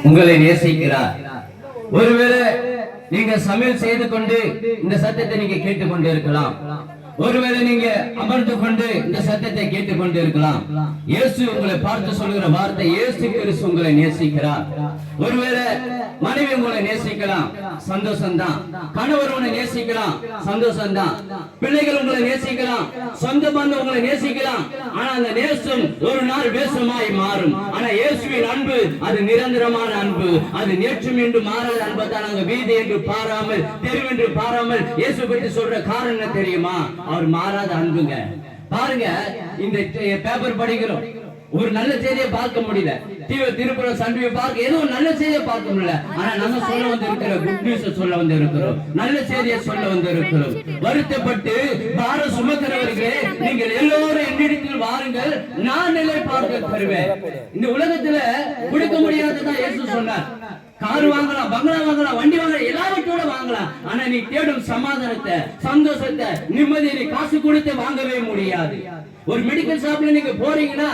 உங்களை நேசிக்கிறார். ஒருவேளை நீங்க சமையல் செய்து கொண்டு இந்த சத்தத்தை நீங்க கேட்டுக்கொண்டு இருக்கலாம். ஒருவேளை நீங்க அமர்ந்து கொண்டு இந்த சத்தத்தை கேட்டுக்கொண்டு இருக்கலாம். இயேசு உங்களை பார்த்து சொல்லுகிற வார்த்தை, இயேசு கிறிஸ்து உங்களை நேசிக்கிறார். ஒருவேளை மனைவி உங்களை நேசிக்கலாம், சந்தோஷம்தான். கணவர் உங்களை நேசிக்கலாம், சந்தோஷம்தான். பிள்ளைகள் உங்களை நேசிக்கலாம், சொந்த பந்தம் உங்களை நேசிக்கலாம். ஆனா அந்த நேசம் ஒரு நாள் வேஷமாய் மாறும். ஆனா இயேசுவின் அன்பு அது நிரந்தரமான அன்பு, அது நேற்றும் என்று மாறாத அன்பை தான் நாங்க வீதி என்று பாராமல், தெருவென்று பாராமல் இயேசு பற்றி சொல்ற காரணம் தெரியுமா? அவர் மாறாத அன்புங்க. பாருங்க, இந்த பேப்பர் படிக்கிறோம், ஒரு நல்ல செய்தியை பார்க்க முடியல. திருப்புறம் சன்டிவி பார்க்க ஏதோ நல்ல செய்தியை பார்க்க முடியல. ஆனா நம்ம சொல்ல வந்து இருக்கிற குட் நியூஸ் சொல்ல வந்து இருக்கிறோம், நல்ல செய்தியை சொல்ல வந்து இருக்கிறோம். வருத்தப்பட்டு பாரம் சுமக்கிறவர்களே, நீங்கள் எல்லோரும் என்னிடத்தில் வாருங்கள், நான் நிலை பார்க்க தருவேன். இந்த உலகத்துல கொடுக்க முடியாததான் இயேசு சொன்னார். கார் வாங்கலாம், பங்களா வாங்கலாம், வண்டி வாங்கலாம், எல்லாவற்றோட வாங்கலாம். ஆனா நீ தேடும் சமாதானத்தை, சந்தோஷத்தை, நிம்மதியை நீ காசு கொடுத்து வாங்கவே முடியாது. ஒரு மெடிக்கல் ஷாப்ல நீங்க போறீங்கன்னா,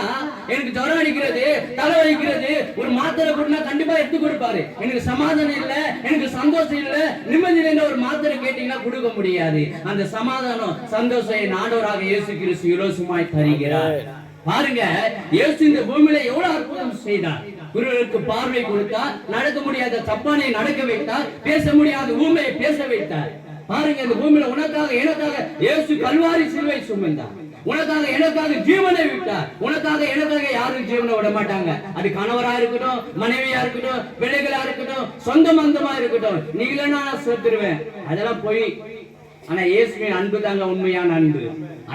எனக்கு ஜுரம் அடிக்கிறது, தலை வலிக்கிறது, ஒரு மாத்திரை கொடுனா கண்டிப்பா எடுத்து கொடுப்பாரு. எனக்கு சமாதானம் இல்ல, எனக்கு சந்தோஷம் இல்ல, நிம்மதி இல்ல, ஒரு மாத்திரை கேட்டீங்கன்னா கொடுக்க முடியாது. அந்த சமாதானம், சந்தோஷம் ஆண்டவராக இயேசு கிறிஸ்து இலவசமாய் தருகிறார். பாருங்க, இயேசு இந்த பூமியில எவ்வளவு அற்புதம் செய்தார். குருவுக்கு பார்வை கொடுத்தார், நடக்க முடியாத சப்பானை நடக்க வைத்தார், பேச முடியாத ஊமையை பேச வைத்தார். பாருங்க, இந்த பூமியில உனக்காக எனக்காக இயேசு கல்வாரி சிலுவை சுமந்தார். உனக்காக எனக்காக ஜீவனை விட்டார். உனக்காக எனக்காக யாரும் ஜீவனை விட மாட்டாங்க. அது கணவரா இருக்கட்டும், மனைவியா இருக்கட்டும், பிள்ளைகளா இருக்கட்டும், சொந்த பந்தமா இருக்கட்டும். நீ இல்லைன்னா நான் செத்துருவேன், அதெல்லாம் போய். ஆனா இயேசுவின் அன்பு தாங்க உண்மையான அன்பு.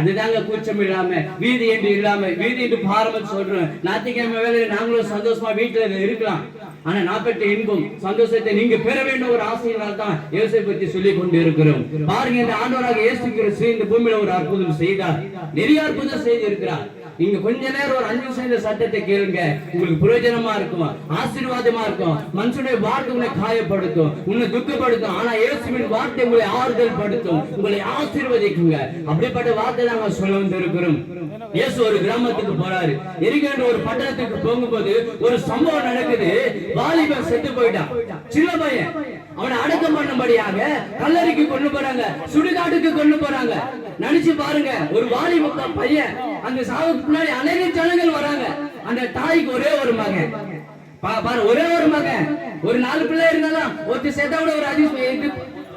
அதுதாங்க கூச்சம் இல்லாம, வீதி என்று இல்லாம, வீதி என்று பாரம்பரிய சொல்றோம். ஞாயிற்றுக்கிழமை வேலையில நாங்களும் சந்தோஷமா வீட்டுல இருக்கலாம். ஆனா நான் பெற்ற இன்பம், சந்தோஷத்தை நீங்க பெற வேண்டும் ஒரு ஆசையினால் தான் இயேசுவை பற்றி சொல்லிக் கொண்டு இருக்கிறோம். பாருங்க, இந்த ஆண்டவராக இயேசு கிறிஸ்து இந்த பூமியில ஒரு அற்புதம் செய்தார், நிறைய அற்புதம் செய்து இருக்கிறார். நீங்க கொஞ்ச நேரம் ஒரு 5 நிமிஷம் இந்த சட்டத்தை கேளுங்க, உங்களுக்கு பிரயோஜனமா இருக்கும், ஆசீர்வாதமா இருக்கும். மனுஷனுடைய வார்த்தை உங்களை காயப்படுத்தும், உன்னை துக்கப்படுத்தும். ஆனா இயேசுவின் வார்த்தை உங்களை ஆறுதல் படுத்தும், உங்களை ஆசீர்வதிக்குங்க. அப்படிப்பட்ட வார்த்தை நாங்க சொல்ல வந்து இருக்கிறோம். இயேசு ஒரு கிராமத்துக்கு போறாரு. எரிகின்ற ஒரு பட்டணத்துக்கு போகும்போது ஒரு சம்பவம் நடக்குது. வாலிபன் செத்து போயிட்டான், சின்ன பையன். அவனை அடக்கம் பண்ணும்படியாக கல்லறைக்கு கொண்டு போறாங்க, சுடுகாட்டுக்கு கொண்டு போறாங்க. நினைச்சு பாருங்க, ஒரு வாலிப பையன், அந்த சாவுக்கு முன்னாடி அநேக ஜனங்கள் வராங்க. அந்த தாய்க்கு ஒரே ஒரு மகன், ஒரே ஒரு மகன். ஒரு 4 பிள்ளை இருந்தாலும் ஒருத்தர் செத்த விட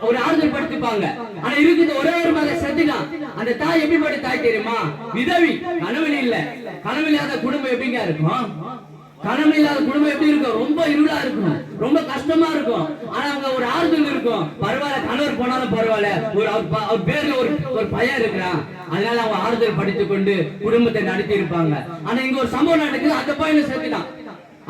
ஒரு ஆறுதல் படுத்திப்பாங்க. ஆனா இருக்குது ஒரே ஒரு மகன் செத்துட்டான். அந்த தாய் எப்படிப்பட்ட தாய் தெரியுமா? விதவி, கணவன் இல்ல. கணவன் இல்லாத குடும்பம் எப்படிங்க இருக்கும்? கணவன் இல்லாத குடும்பம் எப்படி இருக்கும்? ரொம்ப இருளா இருக்கும், ரொம்ப கஷ்டமா இருக்கும். ஆனா அவங்க ஒரு ஆறுதல் இருக்கும். பரவாயில்ல, கணவர் போனாலும் பரவாயில்ல, அவர் பேர்ல ஒரு பையன் இருக்கிறான், அதனால அவங்க ஆறுதல் படித்துக் கொண்டு குடும்பத்தை நடத்தி இருப்பாங்க. ஆனா இங்க ஒரு சம்பவம் நடக்குது, அந்த பையனை சேர்த்துட்டான்.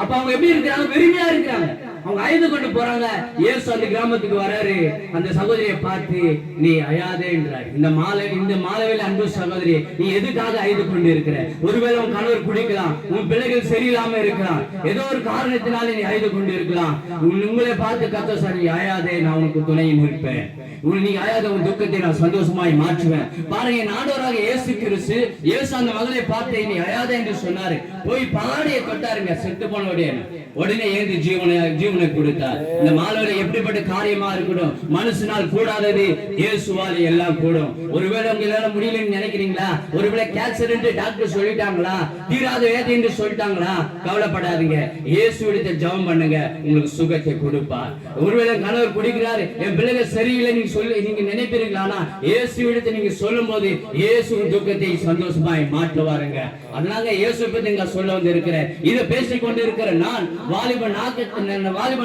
அப்ப அவங்க எப்படி இருக்கிறாங்க? வெறுமையா இருக்கிறாங்க. அவங்க அழுது கொண்டு போறாங்க. இயேசு அந்த கிராமத்துக்கு வராரு. அந்த சகோதரியை பார்த்து, நீ அழாதே என்றார். இந்த மாலையில அன்பு சகோதரி, நீ எதுக்காக அழுது கொண்டு இருக்கிற? ஒருவேளை உன் கணவர் குடிக்கலாம், உன் பிள்ளைகள் சரியில்லாம இருக்கலாம், ஏதோ ஒரு காரணத்தினால நீ அழுது கொண்டு இருக்கலாம். உங்களை பார்த்து கர்த்தர் சார், நீ அழாதே, நான் உனக்கு துணையும் இருப்பேன். நீ அழாத உன் துக்கத்தை நான் சந்தோஷமாய் மாற்றுவேன். பாருங்க, நாடோராக இயேசு கிறிஸ்து இயேசு அந்த மகளை பார்த்து நீ அழாதே என்று சொன்னாரு. போய் பாடியை தொட்டாருங்க, செத்து போனவுடைய உடனே ஏந்தி ஜீவனை கொடுத்தார். இந்த மாலையில எப்படிப்பட்ட காரியமா இருக்கணும்? மனுஷனால் கூடாதது இயேசுவால் எல்லாம் கூடும். ஒருவேளை உங்களால முடியலன்னு நினைக்கிறீங்களா? ஒருவேளை கேன்சர் என்று டாக்டர் சொல்லிட்டாங்களா, தீராத வேதி என்று சொல்லிட்டாங்களா, கவலைப்படாதீங்க. இயேசு இடத்தை ஜெபம் பண்ணுங்க, உங்களுக்கு சுகத்தை கொடுப்பார். ஒருவேளை கணவர் குடிக்கிறாரு, என் பிள்ளைகள் சரியில்லை நீங்க நினைப்பீர்களா? இயேசு இடத்தை நீங்க சொல்லும் போது இயேசு துக்கத்தை சந்தோஷமாய் மாற்றுவாருங்க. அதனால இயேசு பத்தி இங்க சொல்ல வந்து இருக்கிறேன். இதை பேசிக் கொண்டு இருக்கிற நான் வாலிப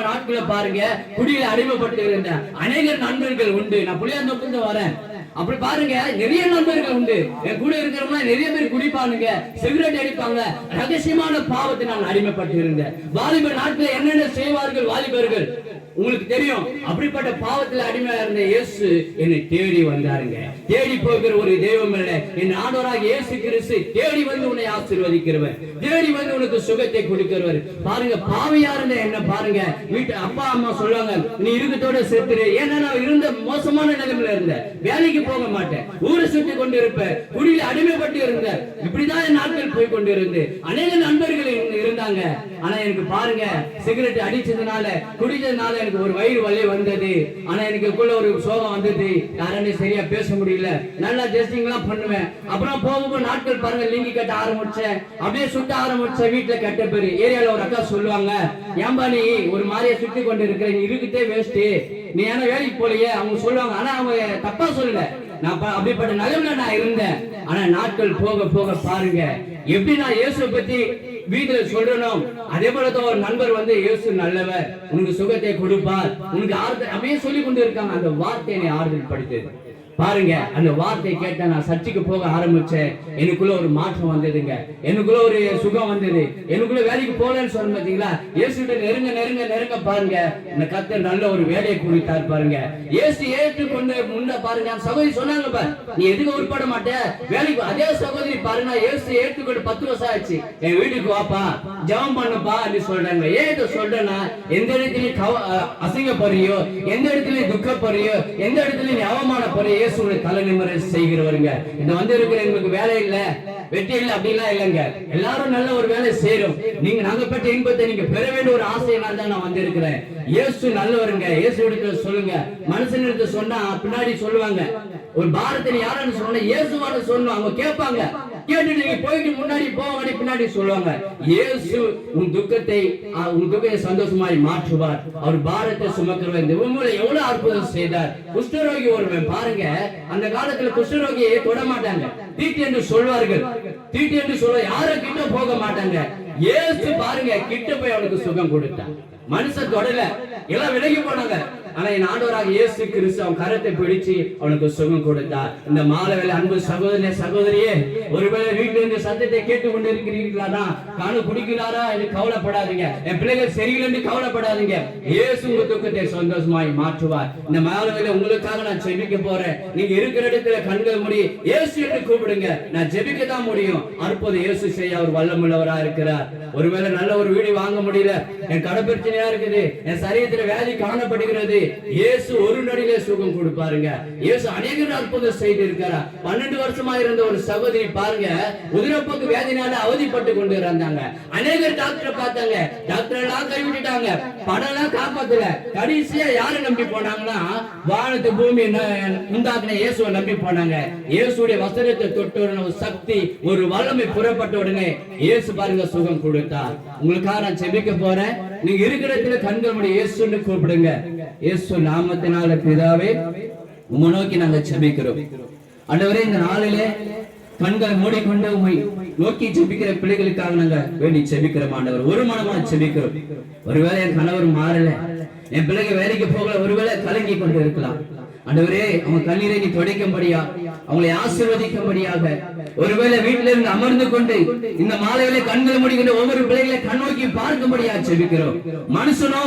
நாட்களை பாருங்க, குடியில அடிமைப்பட்டு இருந்த அநேக நண்பர்கள் உண்டு. நான் புளியாந்தோப்புல வரேன், அப்படி பாருங்க, நிறைய நண்பர்கள் உண்டு. என் கூட இருக்கிறவங்க நிறைய பேர் குடிப்பானுங்க, சிகரெட் அடிப்பாங்க. ரகசியமான பாவத்தை நான் அடிமைப்பட்டு இருந்தேன். வாலிப நாட்கள் என்னென்ன செய்வார்கள் வாலிபர்கள் உங்களுக்கு தெரியும். அப்படிப்பட்ட பாவத்தில் அடிமையா இருந்த இயேசு என்னை தேடி வந்தாருங்க. தேடி போகிற ஒரு தெய்வம் இல்ல, என் ஆண்டவராக இயேசு கிறிஸ்து தேடி வந்து உன்னை ஆசீர்வதிக்கிறவர், தேடி வந்து உனக்கு சுகத்தை கொடுக்கிறவர். பாருங்க, பாவியா இருந்த என்ன பாருங்க, வீட்டு அப்பா அம்மா சொல்லுவாங்க, நீ இருக்கத்தோட செத்துரு. ஏன்னா நான் இருந்த மோசமான நிலைமையில இருந்த, வேலைக்கு போக மாட்டேன், ஊரை சுத்தி கொண்டு இருப்பேன், குடியில அடிமைப்பட்டு இருந்த. இப்படிதான் என் நாட்கள் போய் கொண்டு இருந்து அநேக நண்பர்கள் இருந்தாங்க. ஆனா எனக்கு பாருங்க, சிகரெட் அடிச்சதுனால குடிச்சதுனால எனக்கு ஒரு வயிறு வலி வந்தது. ஆனா எனக்குள்ள ஒரு சோகம் வந்தது. யாரும் சரியா பேச முடியல. நல்லா ஜெஸ்டிங் எல்லாம் பண்ணுவேன். அப்புறம் போகும்போது நாட்கள் பாருங்க, லிங்கி கட்ட ஆரம்பிச்சேன். அப்படியே சுத்த ஆரம்பிச்ச. வீட்டுல கட்ட பேரு ஏரியால ஒரு அக்கா சொல்லுவாங்க, ஏன்பா நீ ஒரு மாதிரியா சுத்தி கொண்டு இருக்கிற, நீ இருக்குதே வேஸ்ட், நீ ஏன்னா வேலைக்கு போலையே அவங்க சொல்லுவாங்க. ஆனா அவங்க தப்பா சொல்லல, நான் அப்படிப்பட்ட நிலைமையில நான் இருந்தேன். ஆனா நாட்கள் போக போக பாருங்க, எப்படி நான் இயேசுவை பத்தி வீட்டுல சொல்லணும். அதே போலதான் ஒரு நண்பர் வந்து, இயேசு நல்லவர், உனக்கு சுகத்தை கொடுப்பார், உனக்கு ஆறுதல் அப்படியே சொல்லி கொண்டு இருக்காங்க. அந்த வார்த்தையை ஆறுதல் படுத்தது பாருங்க. அந்த வார்த்தை கேட்ட நான் சர்ச்சுக்கு போக ஆரம்பிச்சேன். எனக்குள்ள ஒரு மாற்றம் வந்ததுங்க. எனக்குள்ள ஒரு சுகம் வந்தது. எனக்குள்ள வேலைக்கு போலன்னு சொல்ல பாத்தீங்களா, இயேசுகிட்ட நெருங்க நெருங்க நெருங்க பாருங்க, இந்த கர்த்தர் நல்ல ஒரு வேலையை கொடுத்தார் பாருங்க. இயேசு ஏற்றுக்கொண்டு முன்ன பாருங்க, சகோதரி சொன்னாங்க, பாரு நீ எதுக்கு உட்பட மாட்டே வேலைக்கு. அதே சகோதரி பாருங்க, இயேசு ஏற்றுக்கொண்டு 10 வருஷம் ஆச்சு, என் வீட்டுக்கு வாப்பா ஜெபம் பண்ணுப்பா அப்படின்னு சொல்றாங்க. ஏன் சொல்றேன்னா, எந்த இடத்துலயும் அசிங்கப்படுறியோ, எந்த இடத்துலயும் துக்கப்படுறியோ, எந்த இடத்துலயும் அவமானப்படுறியோ, தலை நிமிர செய்கிறவருங்க. இந்த வந்து இருக்கிற எங்களுக்கு வேலை இல்ல, வெற்றி இல்ல அப்படிலாம் இல்லைங்க. எல்லாரும் நல்ல ஒரு வேலை செய்யறோம். நீங்க நாங்க பெற்ற இன்பத்தை நீங்க பெற வேண்டிய ஒரு ஆசையினால் தான் நான் வந்து இருக்கிறேன். இயேசு நல்லவருங்க. இயேசு இடத்துல சொல்லுங்க. மனுஷன் இடத்துல சொன்னா பின்னாடி சொல்லுவாங்க. ஒரு பாரத்தில் யாருன்னு சொன்னா இயேசுவான்னு சொல்லணும். அவங்க கேட்பாங்க. கேட்டு நீங்க போயிட்டு முன்னாடி போவாங்க, பின்னாடி சொல்லுவாங்க. இயேசு உன் துக்கத்தை சந்தோஷமாய் மாற்றுவார். அவர் பாரத்தை சுமக்கிறவர். இந்த பூமியில எவ்வளவு அற்புதம் செய்தார். குஷ்டரோகி ஒருவன் பாருங்க, அந்த காலத்துல குஷ்டரோகியை தொட மாட்டாங்க, தீட்டு என்று சொல்வார்கள். தீட்டு என்று சொல்ல யார கிட்ட போக மாட்டாங்க. இயேசு பாருங்க கிட்ட போய் அவனுக்கு சுகம் கொடுத்தார். மனுஷன் தொடல, எல்லாம் விலகி போனாங்க. ஆனா என் ஆண்டவராக இயேசு கிறிஸ்து அவன் கரத்தை பிடிச்சு அவனுக்கு சுகம் கொடுத்தார். இந்த மாலை வேலை அன்பு சகோதரனே சகோதரியே, ஒருவேளை வீட்டுல இருந்து சத்தத்தை கேட்டுக் கொண்டு இருக்கிறீர்களா, காணு குடிக்கிறாரா என்று கவலைப்படாதீங்க. என் பிள்ளைகள் சரியில்லை என்று கவலைப்படாதீங்க. இயேசு உங்க துக்கத்தை சந்தோஷமாய் மாற்றுவார். இந்த மாலை வேலை உங்களுக்காக நான் ஜெபிக்க போறேன். நீங்க இருக்கிற இடத்துல கண்கள் மூடி இயேசு என்று கூப்பிடுங்க. நான் ஜெபிக்க தான் முடியும். அற்புதம் இயேசு செய்ய அவர் வல்லமுள்ளவரா இருக்கிறார். ஒருவேளை நல்ல ஒரு வீடு வாங்க முடியல, என் கடை பிரச்சனையா இருக்குது, என் சரீரத்துல வேலை காணப்படுகிறது, இயேசு ஒரு நொடியிலே சுகம் கொடுப்பாருங்க. இயேசு அநேக அற்புதம் செய்து இருக்கிறார். 12 வருஷமா இருந்த ஒரு சகோதரி பாருங்க, உதிரப்போக்கு வேதனையால அவதிப்பட்டு கொண்டு இருந்தாங்க. அநேகர் டாக்டரை பார்த்தாங்க, டாக்டர் எல்லாம் கைவிட்டுட்டாங்க, பணம் எல்லாம் காப்பாத்தல. கடைசியா யாரை நம்பி போனாங்கன்னா, வானத்து பூமி உண்டாக்குன இயேசுவை நம்பி போனாங்க. இயேசுடைய வசனத்தை தொட்ட ஒரு சக்தி, ஒரு வல்லமை புறப்பட்ட உடனே இயேசு பாருங்க சுகம் கொடுத்தார். உங்களுக்காக நான் ஜெபிக்க போறேன். நீங்க இருக்கிற இடத்துல கண்கள் மூடி இயேசுன்னு கூப்பிடுங்க. இயேசு நாமத்தினால பிதாவே, உம்மை நோக்கி நாங்க ஜெபிக்கிறோம். ஆண்டவரே, இந்த நாளிலே கண்களை மூடிக்கொண்டு உம்மை நோக்கி ஜெபிக்கிற பிள்ளைகளுக்காக நாங்க வேண்டி ஜெபிக்கிறோம். ஆண்டவர், ஒரு மனமா ஜெபிக்கிறோம். ஒருவேளை என் கணவர் மாறல, என் பிள்ளைங்க வேலைக்கு போகல, ஒருவேளை கலங்கி கொண்டு இருக்கலாம். ஆண்டவரே, அவங்க கண்ணீரை நீ துடைக்கும்படியா, அவங்களை ஆசீர்வதிக்கும்படியாக, ஒருவேளை வீட்டில இருந்து அமர்ந்து கொண்டு இந்த மாலையிலே கண்களை மூடிக்கொண்டு ஒவ்வொரு பிள்ளைகளை கண்ணோக்கி பார்க்கும்படியா ஜெபிக்கிறோம். மனுஷனோ